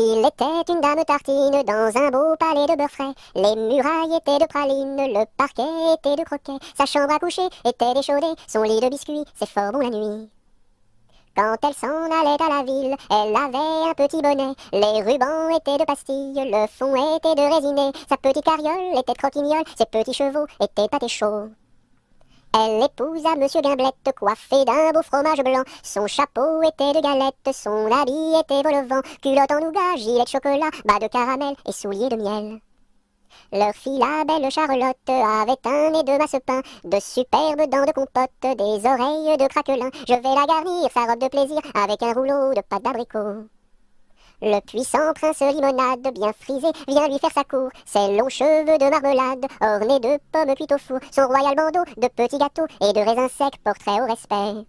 Il était une dame tartine dans un beau palais de beurre frais. Les murailles étaient de praline, le parquet était de croquet. Sa chambre à coucher était d'échaudée, son lit de biscuits, c'est fort bon la nuit. Quand elle s'en allait à la ville, elle avait un petit bonnet. Les rubans étaient de pastilles, le fond était de résiné. Sa petite carriole était de croquignole, ses petits chevaux étaient pâtés chauds. Elle épousa Monsieur Gimblette, coiffé d'un beau fromage blanc. Son chapeau était de galette, son habit était vol-au-vent. Culotte en nougat, gilet de chocolat, bas de caramel et souliers de miel. Leur fille, la belle Charlotte, avait un nez de massepain, de superbes dents de compote, des oreilles de craquelin. Je vais la garnir, sa robe de plaisir, avec un rouleau de pâte d'abricot. Le puissant prince limonade, bien frisé, vient lui faire sa cour. Ses longs cheveux de marmelade, ornés de pommes cuites au four. Son royal bandeau de petits gâteaux et de raisins secs portrait au respect.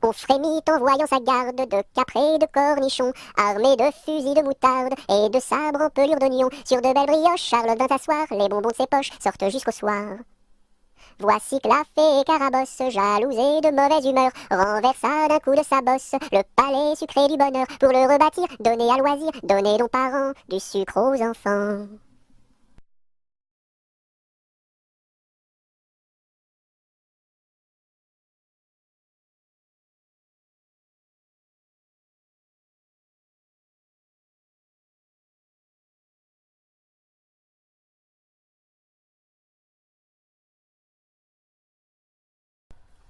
On frémit en voyant sa garde de caprés de cornichons, armés de fusils de moutarde et de sabres en pelure d'oignon. Sur de belles brioches, Charlotte vint s'asseoir, les bonbons de ses poches sortent jusqu'au soir. Voici que la fée Carabosse, jalouse et de mauvaise humeur, renversa d'un coup de sa bosse le palais sucré du bonheur. Pour le rebâtir, donner à loisir, donner donc parents du sucre aux enfants.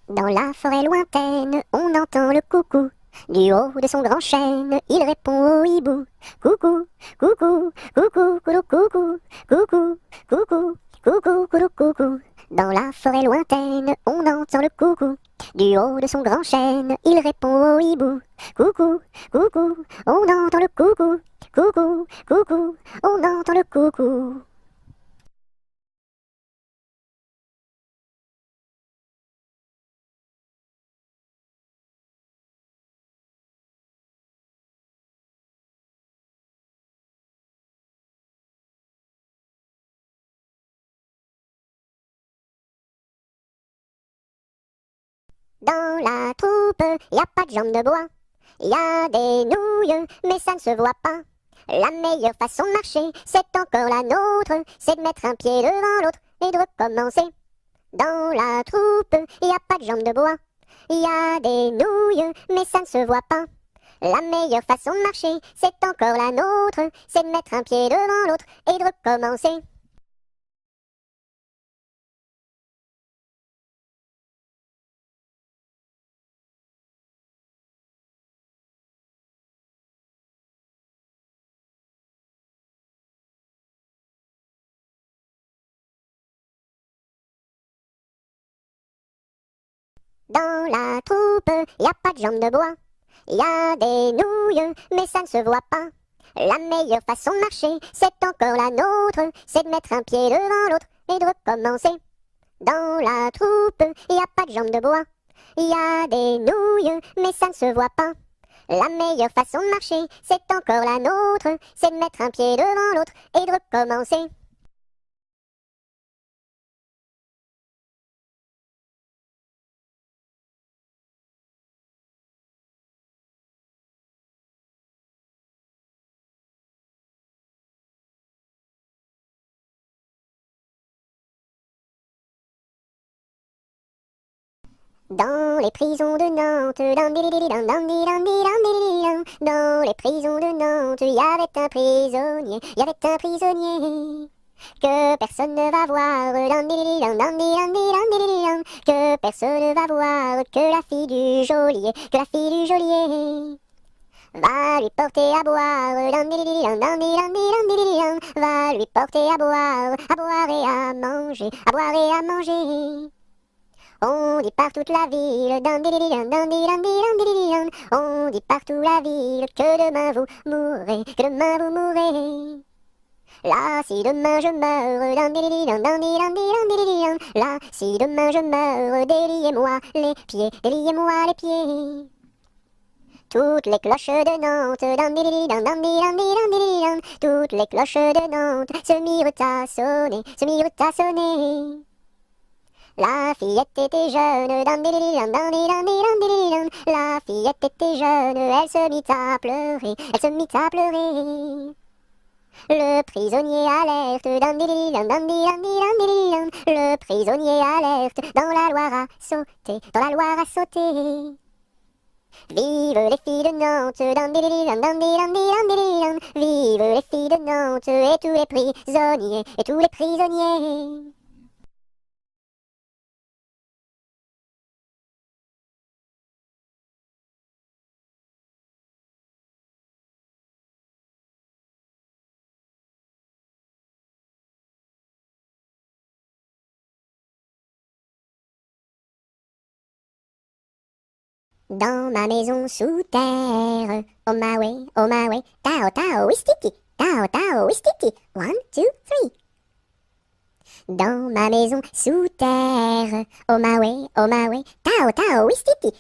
Dans la forêt lointaine, on entend le coucou. Du haut de son grand chêne, il répond au hibou. Coucou, coucou, coucou, coucou, coucou, coucou, coucou, coucou, coucou, coucou. Dans la forêt lointaine, on entend le coucou. Du haut de son grand chêne, il répond au hibou. Coucou, coucou, on entend le coucou. Coucou, coucou, on entend le coucou. Dans la troupe, y a pas de jambes de bois. Y a des nouilles, mais ça ne se voit pas. La meilleure façon de marcher, c'est encore la nôtre. C'est de mettre un pied devant l'autre et de recommencer. Dans la troupe, y a pas de jambes de bois. Y a des nouilles, mais ça ne se voit pas. La meilleure façon de marcher, c'est encore la nôtre. C'est de mettre un pied devant l'autre et de recommencer. Dans la troupe, y a pas de jambes de bois. Y a des nouilles, mais ça ne se voit pas. La meilleure façon de marcher, c'est encore la nôtre. C'est de mettre un pied devant l'autre et de recommencer. Dans la troupe, y a pas de jambes de bois. Y a des nouilles, mais ça ne se voit pas. La meilleure façon de marcher, c'est encore la nôtre. C'est de mettre un pied devant l'autre et de recommencer. Dans les prisons de Nantes, dans les prisons de Nantes, il y avait un prisonnier, que personne ne va voir, que personne ne va voir, que la fille du geôlier, va lui porter à boire, va lui porter à boire et à manger, On dit par toute la ville, on dit partout la ville que demain vous mourrez, Là, si demain je meurs, là, si demain je meurs, déliez-moi les pieds, Toutes les cloches de Nantes, toutes les cloches de Nantes se mirent à sonner, La fillette était jeune, la fillette était jeune, elle se mit à pleurer, Le prisonnier alerte, le prisonnier alerte, dans la Loire à sauter, Vive les filles de Nantes, vive les filles de Nantes et tous les prisonniers, Dans ma maison sous terre, on my way, tao tao wistiti, 1, 2, 3. Dans ma maison sous terre, on my way, tao tao wistiti,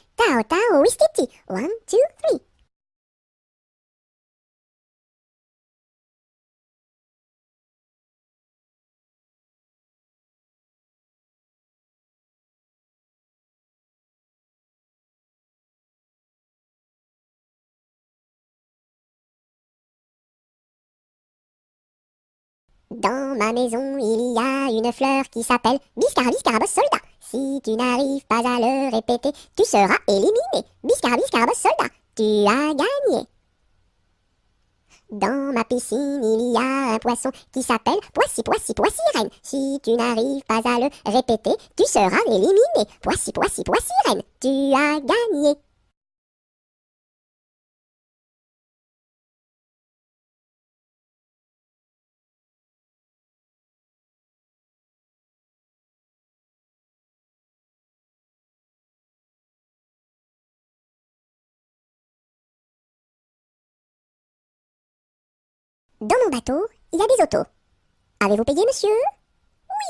1, 2, 3. Dans ma maison, il y a une fleur qui s'appelle Biscarabos soldat. Si tu n'arrives pas à le répéter, tu seras éliminé. Biscarabos soldat, tu as gagné. Dans ma piscine, il y a un poisson qui s'appelle Poissy reine. Si tu n'arrives pas à le répéter, tu seras éliminé. Poissy reine, tu as gagné. Dans mon bateau, il y a des autos. Avez-vous payé, monsieur?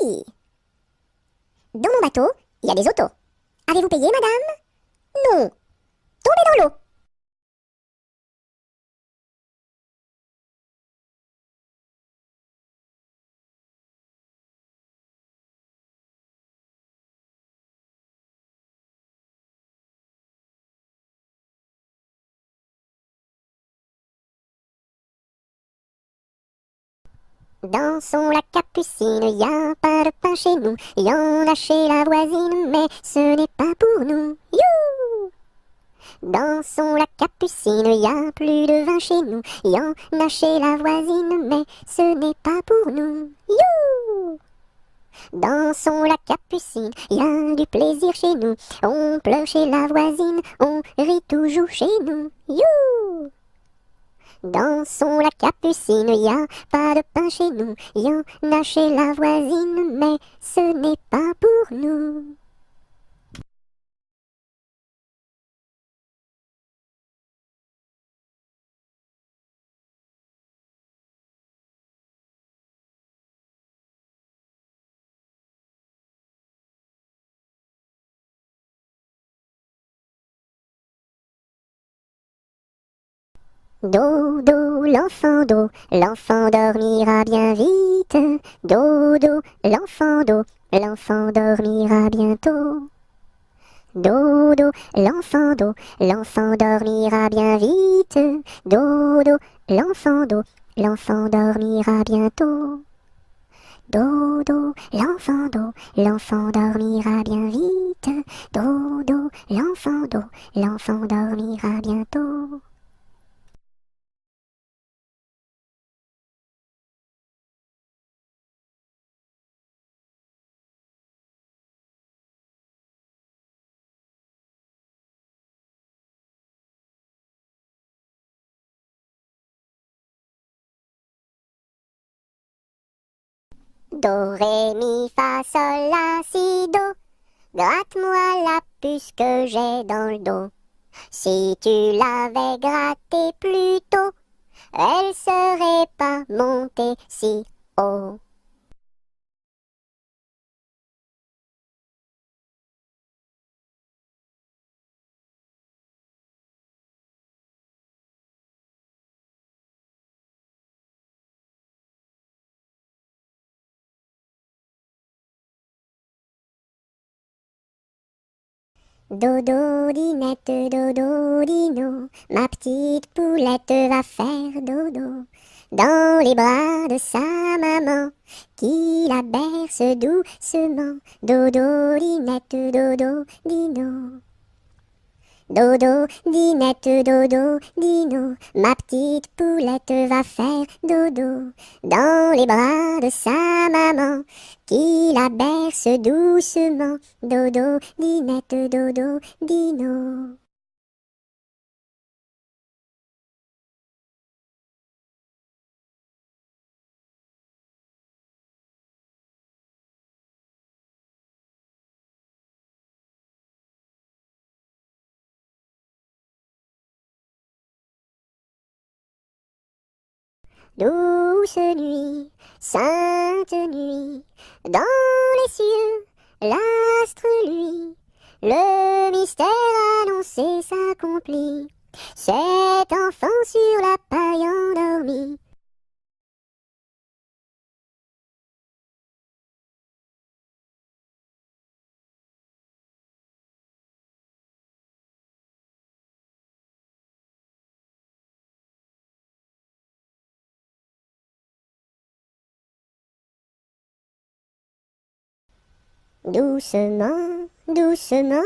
Oui. Dans mon bateau, il y a des autos. Avez-vous payé, madame? Non. Tombez dans l'eau. Dans son lac Capucine, y a pas de pain chez nous. Y en a chez la voisine, mais ce n'est pas pour nous. You! Dans son lac Capucine, y a plus de vin chez nous. Y en a chez la voisine, mais ce n'est pas pour nous. You! Dans son lac Capucine, y a du plaisir chez nous. On pleure chez la voisine, on rit toujours chez nous. You! Dans son lac Capucine, y a pas de pain chez nous. Y en a chez la voisine, mais ce n'est pas pour nous. Dodo, l'enfant dormira bien vite. Dodo, l'enfant dormira bientôt. Dodo, l'enfant dormira bien vite. Dodo, l'enfant dormira bientôt. Dodo, l'enfant dormira bien vite. Dodo, l'enfant dormira bientôt. Do, ré, mi, fa, sol, la, si, do. Gratte-moi la puce que j'ai dans le dos. Si tu l'avais grattée plus tôt, elle serait pas montée si haut. Dodo, dinette, dodo, dino, ma petite poulette va faire dodo dans les bras de sa maman qui la berce doucement. Dodo, dinette, dodo, dino. Dodo, dinette, dodo, dino, ma petite poulette va faire dodo dans les bras de sa maman qui la berce doucement. Dodo, dinette, dodo, dino. Douce nuit, sainte nuit, dans les cieux, l'astre lui, le mystère annoncé s'accomplit. Cet enfant sur la paille endormi. Doucement, doucement,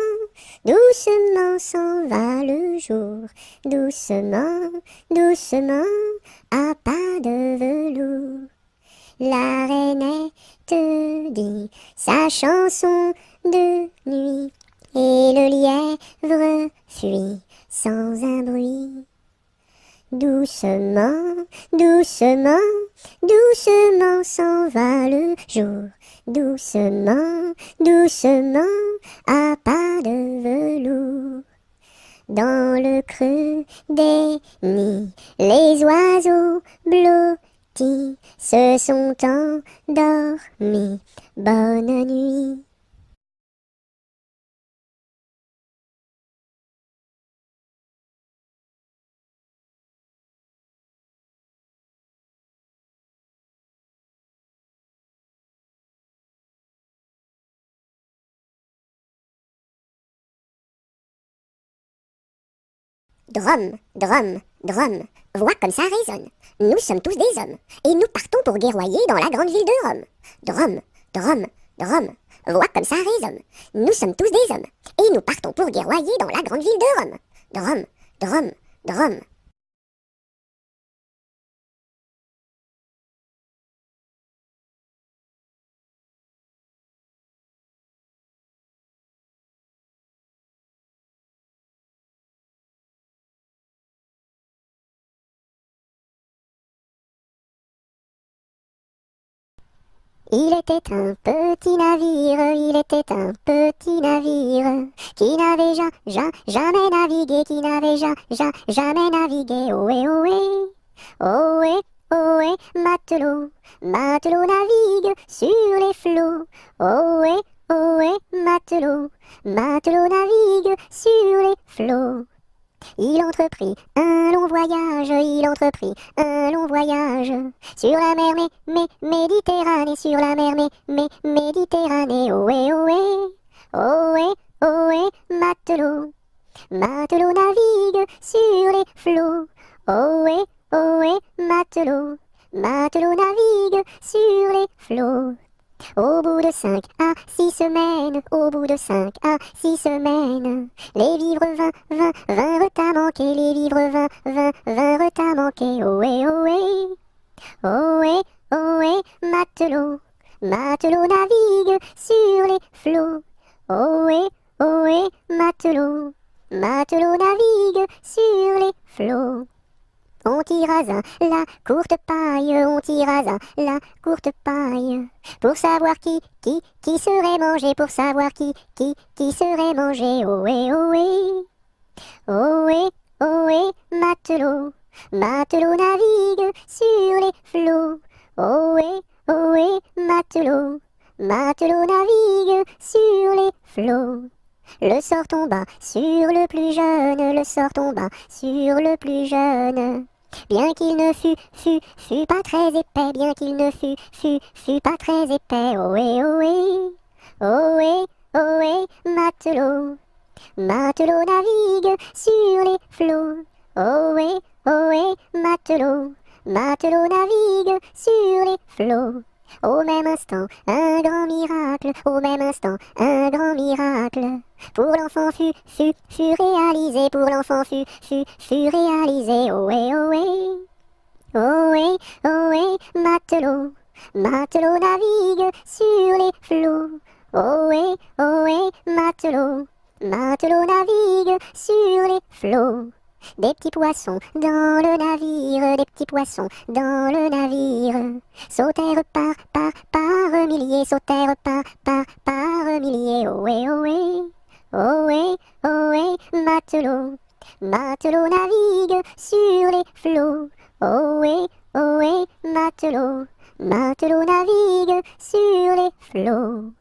doucement s'en va le jour. Doucement, doucement, à pas de velours. La rainette dit sa chanson de nuit, et le lièvre fuit sans un bruit. Doucement, doucement, doucement s'en va le jour. Doucement, doucement, à pas de velours. Dans le creux des nids, les oiseaux blottis se sont endormis. Bonne nuit. Drum, drum, drum, voix comme ça résonne. Nous sommes tous des hommes, et nous partons pour guerroyer dans la grande ville de Rome. Drum, drum, drum, voix comme ça résonne. Nous sommes tous des hommes, et nous partons pour guerroyer dans la grande ville de Rome. Drum, drum, drum. Il était un petit navire, il était un petit navire qui n'avait jamais navigué, qui n'avait jamais navigué. Ohé, ohé, ohé, ohé, matelot, matelot navigue sur les flots. Ohé, ohé, matelot, matelot navigue sur les flots. Il entreprit un long voyage, il entreprit un long voyage sur la mer Méditerranée, sur la mer Méditerranée. Ohé, ohé, ohé, ohé, matelot, matelot navigue sur les flots. Ohé, ohé, matelot, matelot navigue sur les flots. Au bout de 5 à 6 semaines, au bout de 5 à 6 semaines, les vivres vinrent à manquer, les vivres vinrent à manquer. Ohé, ohé, ohé, ohé, matelot, matelot navigue sur les flots. Ohé, ohé, matelot, matelot navigue sur les flots. On tira la courte paille, on tira la courte paille, pour savoir qui serait mangé, pour savoir qui serait mangé. Ohé, ohé, ohé, ohé, matelot, matelot navigue sur les flots. Ohé, ohé, matelot, matelot navigue sur les flots. Le sort tomba sur le plus jeune, le sort tomba sur le plus jeune. Bien qu'il ne fût pas très épais, bien qu'il ne fût pas très épais. Ohé, ohé, ohé, ohé, matelot, matelot navigue sur les flots. Ohé, ohé, matelot, matelot navigue sur les flots. Au même instant, un grand miracle, au même instant, un grand miracle. Pour l'enfant fut réalisé, pour l'enfant fut réalisé. Ohé, ohé, ohé, ohé, matelot, matelot navigue sur les flots. Ohé, ohé, matelot, matelot navigue sur les flots. Des petits poissons dans le navire, des petits poissons dans le navire, sautèrent par milliers, sautèrent par milliers. Ohé, ohé, ohé, ohé, matelot, matelot navigue sur les flots. Ohé, ohé, matelot, matelot navigue sur les flots.